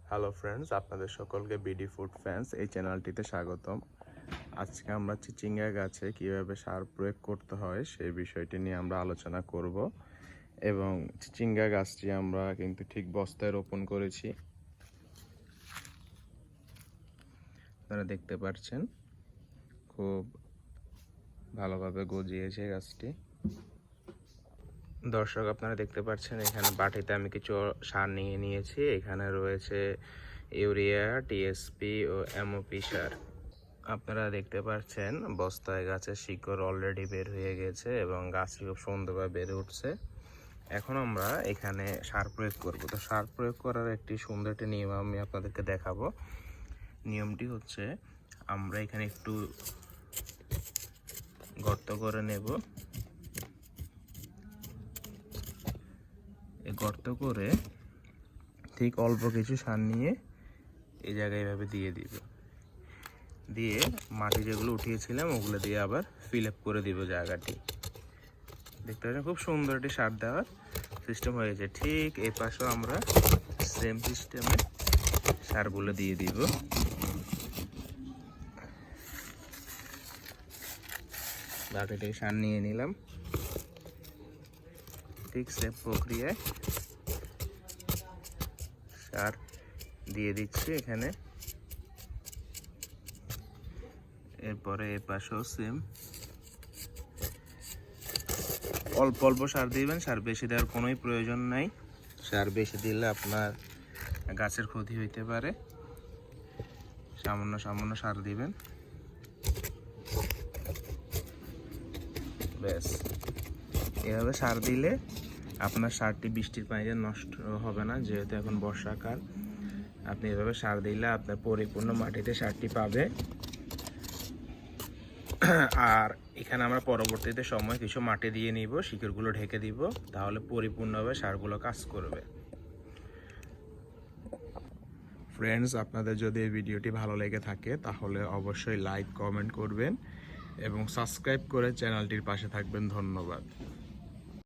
Hello friends, আপনাদের সকলকে BD food fans এই চ্যানেলটিতে স্বাগতম। আজকে আমরা চিচিঙ্গা গাছে কিভাবে সার প্রয়োগ করতে হয় সেই বিষয়টি নিয়ে আমরা আলোচনা করব। এবং চিচিঙ্গা গাছটি আমরা কিন্তু ঠিক বস্তায় রোপণ করেছি। আপনারা দেখতে পাচ্ছেন খুব ভালোভাবে গজিয়েছে গাছটি। দর্শক, আপনারা দেখতে পাচ্ছেন এখানে বাটিতে আমি কিছু সার নিয়ে নিয়েছি। এখানে রয়েছে ইউরিয়া, টিএসপি ও এমওপি সার। আপনারা দেখতে পাচ্ছেন বস্তায় গাছের শিকড় অলরেডি বের হয়ে গেছে এবং গাছটি খুব সুন্দরভাবে বেড়ে উঠছে। এখন আমরা এখানে সার প্রয়োগ করব। তো সার প্রয়োগ করার একটি সুন্দর একটি নিয়ম আমি আপনাদেরকে দেখাবো। নিয়মটি হচ্ছে, আমরা এখানে একটু গর্ত করে নেব। এই গর্ত করে ঠিক অল্প কিছু সার নিয়ে এই জায়গায় এভাবে দিয়ে দিব। দিয়ে মাটি যেগুলো উঠিয়েছিলাম ওগুলো দিয়ে আবার ফিল আপ করে দিব জায়গাটি। দেখতে পাচ্ছেন খুব সুন্দর একটি সার দেওয়ার সিস্টেম হয়েছে। ঠিক এই পাশেও আমরা সেম সিস্টেমে সারগুলো দিয়ে দিব। বাকি থেকে সার নিয়ে নিলাম। ঠিক সেম প্রক্রিয়ায় সার দিয়ে দিচ্ছি এখানে। এরপরে এ পাশেও সেম অল্প অল্প সার দিবেন। সার বেশি দেওয়ার কোনোই প্রয়োজন নাই। সার বেশি দিলে আপনার গাছের ক্ষতি হইতে পারে। সামান্য সামান্য সার দিবেন, ব্যাস। এভাবে সার দিলে আপনার সারটি বৃষ্টির পানিতে নষ্ট হবে না। যেহেতু এখন বর্ষাকাল, আপনি এভাবে সার দিলে আপনার পরিপূর্ণ মাটিতে সারটি পাবে। আর এখানে আমরা পরবর্তীতে সময় কিছু মাটি দিয়ে নিব, শিকড়গুলো ঢেকে দিব, তাহলে পরিপূর্ণভাবে সারগুলো কাজ করবে। ফ্রেন্ডস, আপনাদের যদি এই ভিডিওটি ভালো লেগে থাকে তাহলে অবশ্যই লাইক, কমেন্ট করবেন এবং সাবস্ক্রাইব করে চ্যানেলটির পাশে থাকবেন। ধন্যবাদ।